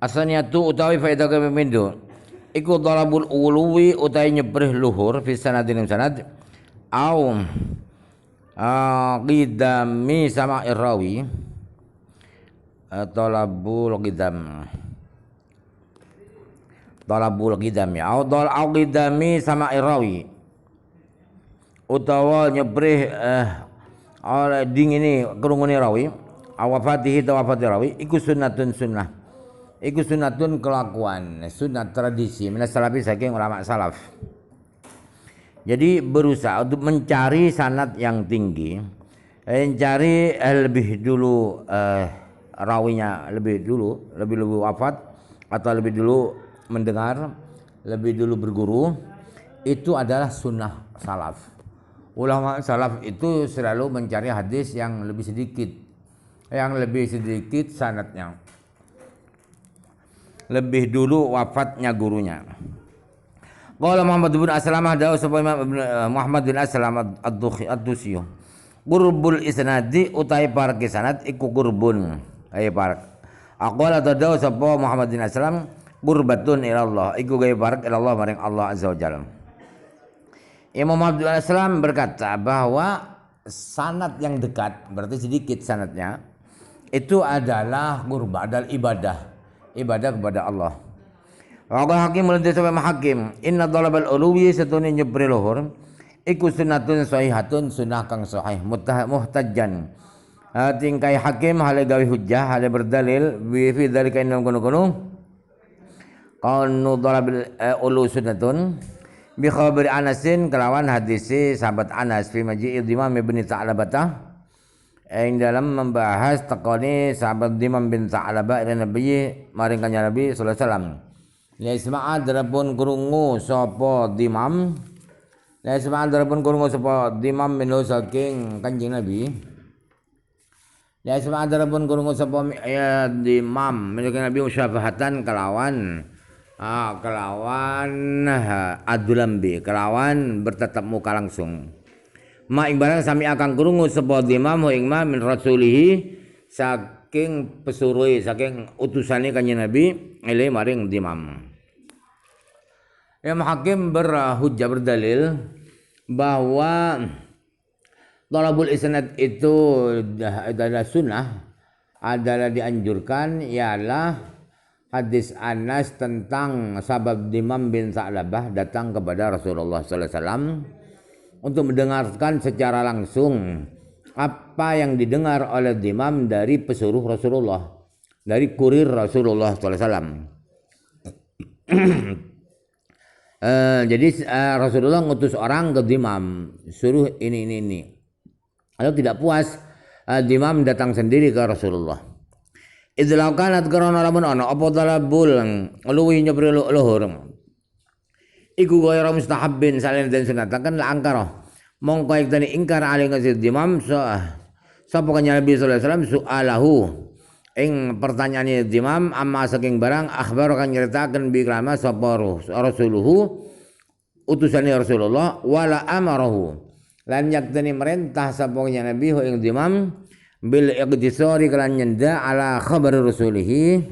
Asaniatu utawi faedah kepemindo iku talabul uluwi utawi nyebrih luhur fi sanadin sanad au qidami sama irawi talabul qidam ya au qidami sama irawi utawa nyebrih oleh ding ini kerungune rawi awafatihi tawafati rawi iku sunnatun sunnah. Iku sunatun kelakuan, sunat tradisi minas salafi saking ulama salaf. Jadi berusaha untuk mencari sanad yang tinggi, mencari lebih dulu rawinya lebih dulu wafat atau lebih dulu mendengar, lebih dulu berguru, itu adalah sunnah salaf. Ulama salaf itu selalu mencari hadis yang lebih sedikit sanadnya. Lebih dulu wafatnya gurunya. Qala Muhammad bin Aslam hadahu sapa Imam Muhammad bin Aslam ad-Dusi. Qurbul isnadi utai parke sanad iku qurbun. Ay parak. Aqala tadahu sapa Muhammad bin Aslam qurbatun ila Allah. Iku gawe parak ila Allah maring Allah azza wajalla. Imam Muhammad bin Aslam berkata bahwa sanad yang dekat berarti sedikit sanadnya itu adalah qurba, adalah ibadah kepada Allah. Wa hakim mulai sampai hakim inna talabal uluwi satune nyebri luhur iku sunnatun sahihatun sunnah kang sahih muhtajjan tingkai hakim hale gawe hujjah hale berdalil bi fi dzalika innam kunu qanu talabil ulu sunnatun bi khabari Anasin kelawan hadisi sahabat Anas fi maji'id Imam Ibnu Ta'labatah yang dalam membahas tekoni sahabat Dimam bin Sa'labah ila Nabi maring kanjeng Nabi sallallahu alaihi wasallam. La isma'a darabun krungu sapa Dimam. La isma'a darabun krungu sapa Dimam minhu saking kanjeng Nabi. La isma'a darabun krungu sapa Dimam minhu Nabi musyafahatan kelawan adulambi kelawan bertatap muka langsung. Ma ing barang sami akan krungu sapa Imam min rasulihi saking pesuruhe saking utusane kanjeng Nabi ile maring Imam. Imam Hakim berhujjah berdalil bahwa talabul isnad itu adalah sunnah, adalah dianjurkan ialah hadis Anas tentang sahabat Dimam bin Sa'labah datang kepada Rasulullah sallallahu alaihi wasallam untuk mendengarkan secara langsung apa yang didengar oleh Dimam dari pesuruh Rasulullah, dari kurir Rasulullah SAW. Jadi Rasulullah ngutus orang ke Dimam, suruh ini. Lalu tidak puas, Dimam datang sendiri ke Rasulullah. Idzalaukanat karena lamun ana apa talabul luwi nyebri luhur. Iku ghairu mustahabbin salin dan sunatakan la angkara mongko iktani ingkar ali ngasid Dimam sapa kanjeng Nabi sallallahu alaihi wasallam su'alahu ing pertanyaane Dimam amma saking barang akhbar kan nyeritaken bi kalama sapa rasuluhu utusane Rasulullah wala amarahu lan yaktani merintah sapa kanjeng Nabi ing Dimam bil iqtisari kelan nyenda ala khabar rasulihi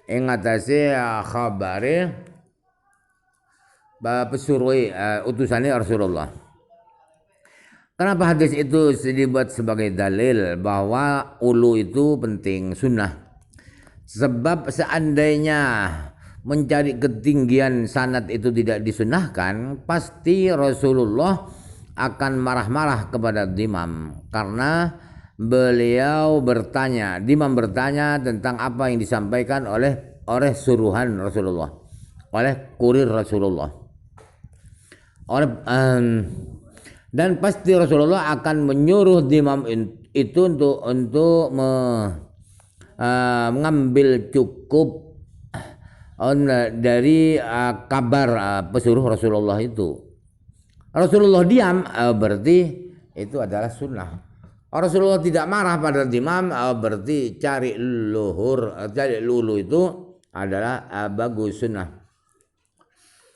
ing atase khabare pesuruh utusannya Rasulullah. Kenapa hadis itu dibuat sebagai dalil bahwa ulu itu penting sunnah? Sebab seandainya mencari ketinggian sanad itu tidak disunnahkan, pasti Rasulullah akan marah-marah kepada Dimam karena beliau bertanya, Dimam bertanya tentang apa yang disampaikan oleh suruhan Rasulullah, oleh kurir Rasulullah. Dan pasti Rasulullah akan menyuruh Dimam itu untuk mengambil cukup dari kabar pesuruh Rasulullah itu. Rasulullah diam berarti itu adalah sunnah. Rasulullah tidak marah pada Dimam berarti cari lulu itu adalah bagus sunnah.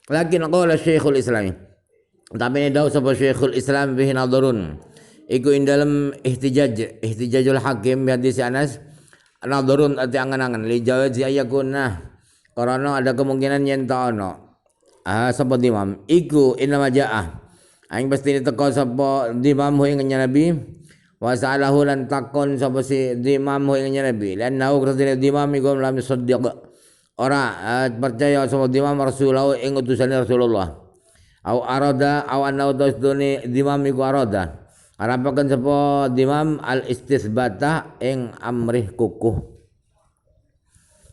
Lakin qala Syekhul Islam tapi ini daw sapa Syekhul Islam bihi nadharun iku ing dalem ihtijajul hakim bi hadis Anas nadharun ati angan-angan li jawazi ayakuna karena ada kemungkinan yen ta ono sapa dimam iku inama ja'ah aing pasti teko sapa dimam ing nabi wa sa'alahu lan takon sapa si dimam ing nabi lan nau kertine dimam iku lam saddiq ora percaya sapa dimam rasulullah ing utusan Rasulullah au arada au anau tasduni dimam iku arada arapaken sapa dimam al istisbata ing amrih kukuh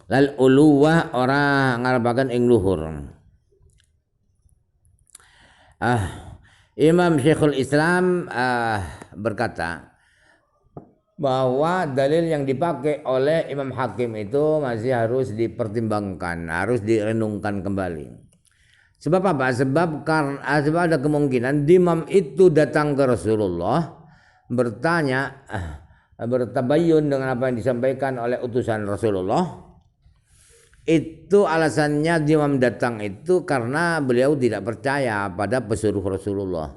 lal uluwah ora ngarepaken ing luhur. Imam Syekhul Islam berkata bahwa dalil yang dipakai oleh Imam Hakim itu masih harus dipertimbangkan, harus direnungkan kembali. Sebab apa? Sebab ada kemungkinan dimam itu datang ke Rasulullah bertanya, bertabayun dengan apa yang disampaikan oleh utusan Rasulullah. Itu alasannya dimam datang itu karena beliau tidak percaya pada pesuruh Rasulullah,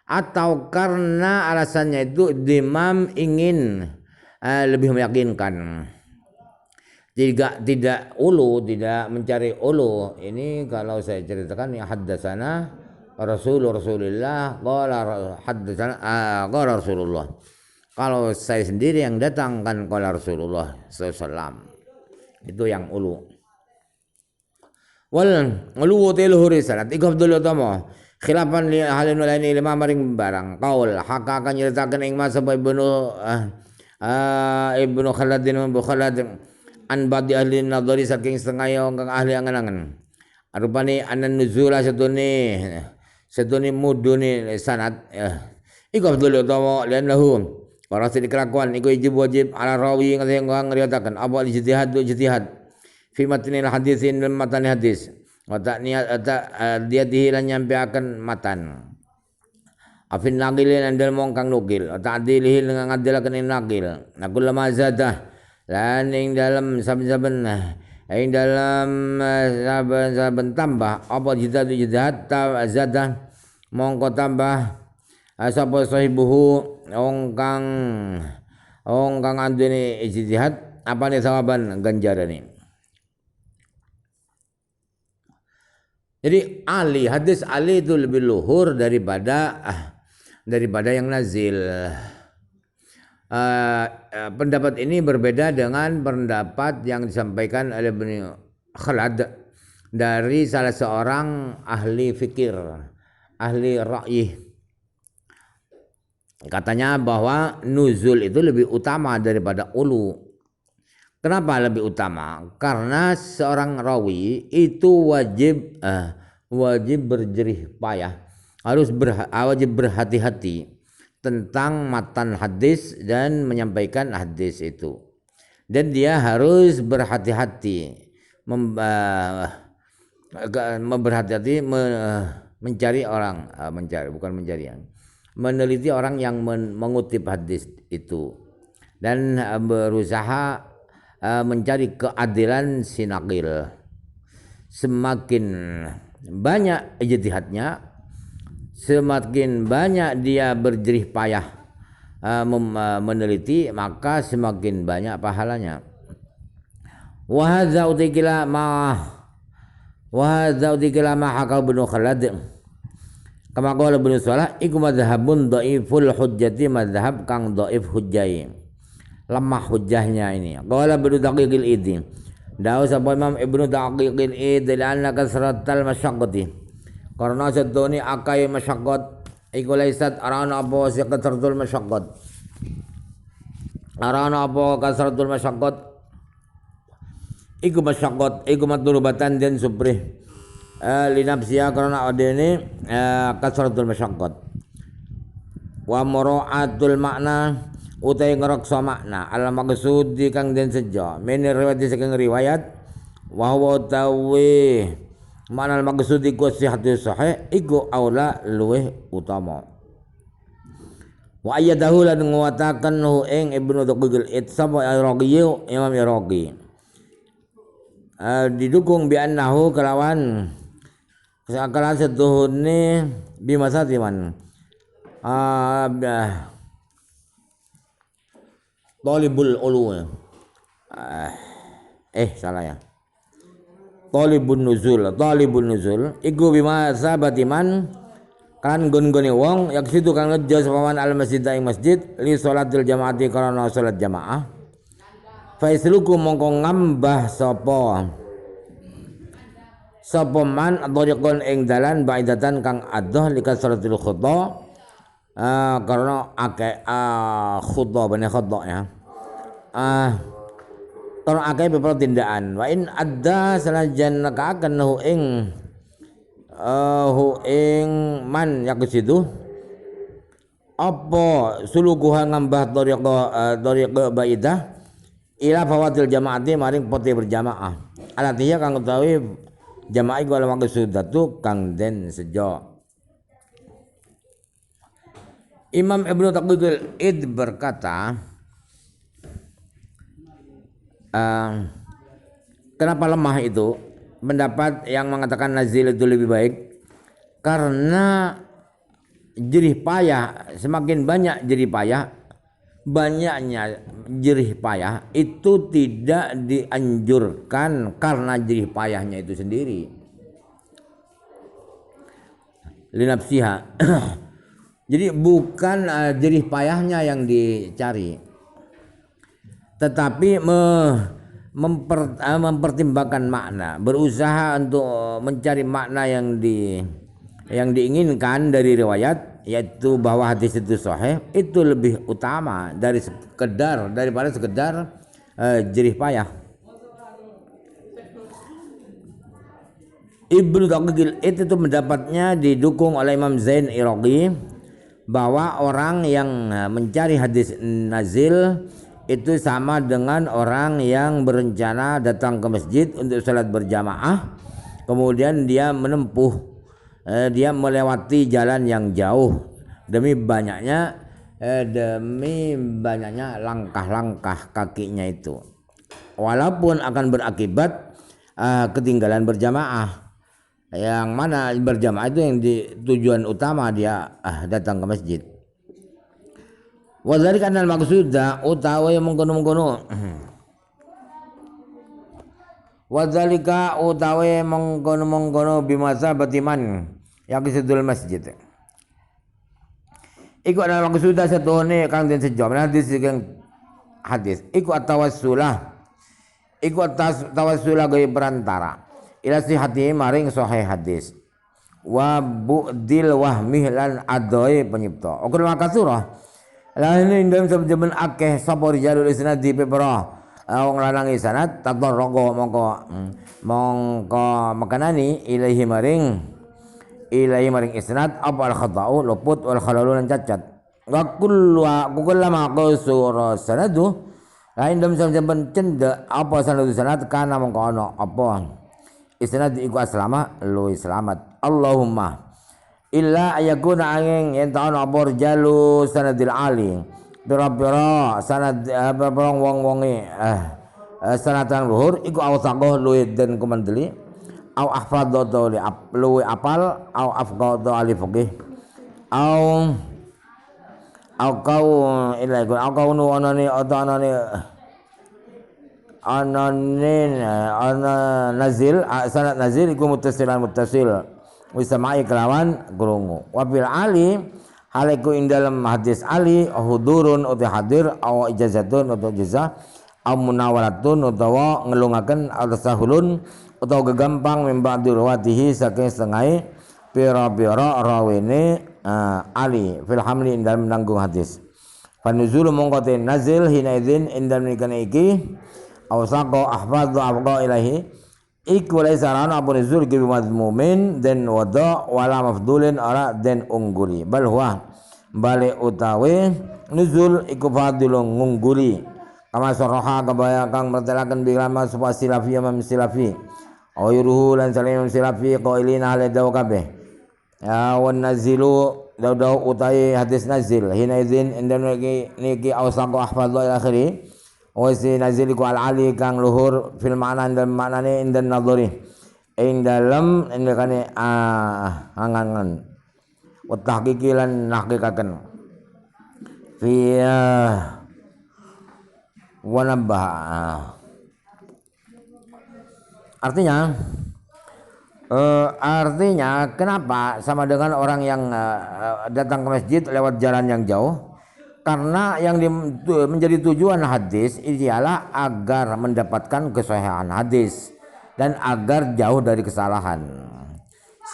atau karena alasannya itu dimam ingin lebih meyakinkan, tidak ulu, tidak mencari ulu. Ini kalau saya ceritakan yang haddatsana Rasulullah qala haddatsana qala Rasulullah. Kalau saya sendiri yang datang kan qala Rasulullah sallallahu alaihi wasallam. Itu yang ulu. Wal ulu luhur risalat iku Abdul utama khilafan li halin lain lima maring barang qaul haka akan nyeritakeun ing mas ibnu Khaladin bin Khalad an badi ahli nadhari saking setengah kang ahli angan-angan arupane anan nuzula sedune mudune sanad iku Abdul utama lan lahu para sing kelakuan iku wajib ala rawi yang ngriwayataken apa ijtihad fi matnil hadisin dan matan hadis wa ta'niyat dia dihilan nyampeaken matan afin naqilin andal mongkang nukil ta'dilihi dengan ngadilaken naqil nakul lama zadah lan ing dalam saben-saben ing dalam saben tambah apa jihad zadah mongko tambah sapa sahibuhu wong kang andene ijtihad apane sawaban ganjarane. Jadi hadis Ali itu lebih luhur daripada yang nazil. Pendapat ini berbeda dengan pendapat yang disampaikan oleh Ibnu Khalad dari salah seorang ahli fikir, ahli ra'yi. Katanya bahwa nuzul itu lebih utama daripada ulu. Kenapa lebih utama? Karena seorang rawi itu wajib berjerih payah, wajib berhati-hati tentang matan hadis dan menyampaikan hadis itu. Dan dia harus berhati-hati meneliti orang yang mengutip hadis itu dan berusaha mencari keadilan sinakil. Semakin banyak ijtihadnya, semakin banyak dia berjerih payah meneliti, maka semakin banyak pahalanya. Wa hadza utikila ma hakal Ibnu Khalad kama qala Ibnu Salah iku madzhabun dhaiful hujjati, madzhab kang dhaif hujjai, lemah hujjahnya ini. Qala Ibnu Daqiqil Idi dawu sapa Imam Ibnu Daqiqil Idi la'anna kasratal masyaqqati karena sedone akai masyaqqat iku laisat arana apa kasratul masyaqqat iku matlubatan dan subrih linapsia karena adene kasratul masyaqqat wa mura'atul makna utai ngeraksa makna al maqsud kang den sejo min riwayat saking riwayat wa huwa tawi makna al maqsud iku sihhatu sahih iku aula luweh utama wa ayyadahu lan nguwataken ing Ibnu Daqiqil Id sapa Iraqi Imam Iraqi didukung bi annahu kelawan sekalian setuhune bimasatiman talibul ulu salah ya talibun nuzul iku bima sabati man kan gon-gone wong yak situ kang ngejo sapaman al masjid ing masjid li salatil jamaati karena salat jamaah fa isluku mongko ngambah sapa man dhariqon ing dalan baidatan kang adoh likat salatul khutbah karena akeh khutbah bane khutbah ya karena akeh beberapa tindakan wa in adda sanajan nakaken ing man yak situ apa sulukuha ngambah dhariqa baidah ila fawatil jamaati maring pote berjamaah alatiya kang utawi jamaah iku ala maksudatu kang den sejo. Imam Ibnu Taqiyul Id berkata kenapa lemah itu pendapat yang mengatakan nazil itu lebih baik karena jerih payah, semakin banyak jerih payah, banyaknya jerih payah itu tidak dianjurkan karena jerih payahnya itu sendiri linapsiha jadi bukan jerih payahnya yang dicari tetapi mempertimbangkan makna, berusaha untuk mencari makna yang diinginkan dari riwayat, yaitu bahwa hadis itu sahih, itu lebih utama daripada sekedar jerih payah. Ibnu Taqiyul Id itu mendapatnya didukung oleh Imam Zain Iraqi bahwa orang yang mencari hadis nazil itu sama dengan orang yang berencana datang ke masjid untuk salat berjamaah, kemudian dia melewati jalan yang jauh demi banyaknya langkah-langkah kakinya itu, walaupun akan berakibat ketinggalan berjamaah, yang mana berjamaah itu yang tujuan utama dia datang ke masjid. Wadzalika anal maqsuda utawi mengkono-mengkono wadzalika utawi mengkono-mengkono bimasa batiman yaqisidul masjid iku anal maqsuda satune kang den sejo hadis iku at-tawassulah gaya perantara ila sihati maring sahih hadis wa bu'dil wahmi lan adoe penyipta okul makasurah lan indem saben akeh sapa rijalul isnad di pepera wong lanang sanad tadarraqa mongko makanani ilahi maring isnad apa al khata'u luput wal khalalu lan cacat wa kullama qasura sanadu lan indem saben cendek apa sanad kana mongko ana apa isnad iku aslama lu selamat Allahumma illa ayakuna angin yen ta'ana apa rijalu sanadil ali bira sanad wong-wonge sanatan luhur iku awsaqah luwih den kumandeli au ahfadhu li luwih apal au afqadhu ali faqih au kau ila iku au kau nu anane nazil sanad nazil iku muttasil wisama'i kelawan krungu wabil ali haliku ing dalam hadis ali hudurun uti hadir aw ijazatun atau ijazah aw munawalatun utawa ngelungaken al-sahulun utawa gegampang mimba dirwatihi saking setengah pira-pira rawene ali fil hamli ing dalam nanggung hadis fanuzul mongko nazil hina idzin ing dalam iki aw saqa ahfadhu abqa ilahi iku laisa rana apa nuzul ki madmumin dan wada wala mafdulin ara dan ungguli bal huwa balik utawi nuzul iku fadilun ngungguli kama saraha kabaya kang mertelaken bilama supaya silafi imam silafi ayruhu lan salim silafi qailina ala daw kabeh ya wan nazilu daw utai hadis nazil hina idzin indan niki awsaqu ahfadhu ila akhiri wasi nazil ku al-ali kang luhur fil ma'na dan maknane indan nadhari ing dalem indekane angangan wa tahqiqi lan nahqiqaken fi wa nabah Artinya kenapa sama dengan orang yang datang ke masjid lewat jalan yang jauh? Karena yang menjadi tujuan hadis ialah agar mendapatkan kesahihan hadis dan agar jauh dari kesalahan.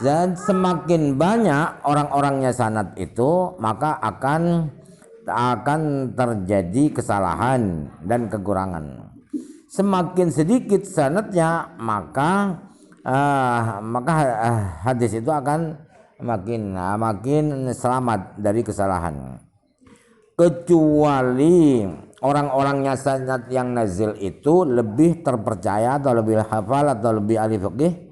Dan semakin banyak orang-orangnya sanad itu, maka akan terjadi kesalahan dan kekurangan. Semakin sedikit sanadnya, maka hadis itu akan makin selamat dari kesalahan. Kecuali orang-orangnya sanad yang nazil itu lebih terpercaya atau lebih hafal atau lebih ahli fikih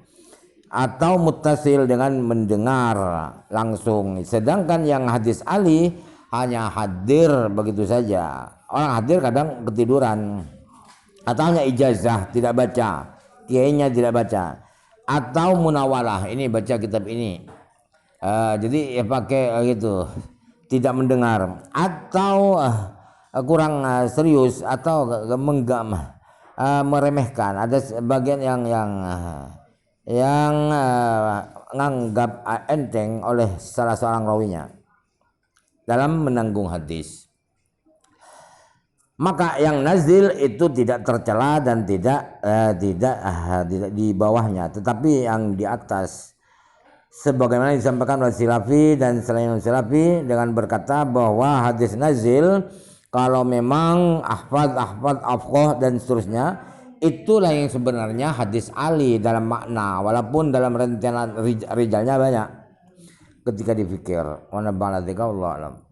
atau muttasil dengan mendengar langsung. Sedangkan yang hadis ali hanya hadir begitu saja. Orang hadir kadang ketiduran atau hanya ijazah, tidak baca, kiainya tidak baca, atau munawalah, ini baca kitab ini, jadi ya pakai gitu, tidak mendengar, atau kurang serius, atau meremehkan. Ada sebagian yang menganggap enteng oleh salah seorang rawinya dalam menanggung hadis. Maka yang nazil itu tidak tercela dan tidak di bawahnya, tetapi yang di atas, sebagaimana disampaikan oleh Silafi dan selain Silafi dengan berkata bahwa hadis nazil kalau memang ahfad, afqah dan seterusnya, itulah yang sebenarnya hadis ali dalam makna, walaupun dalam rentetan rijalnya banyak ketika dipikir. Wa naba'alatika wallahu a'lam.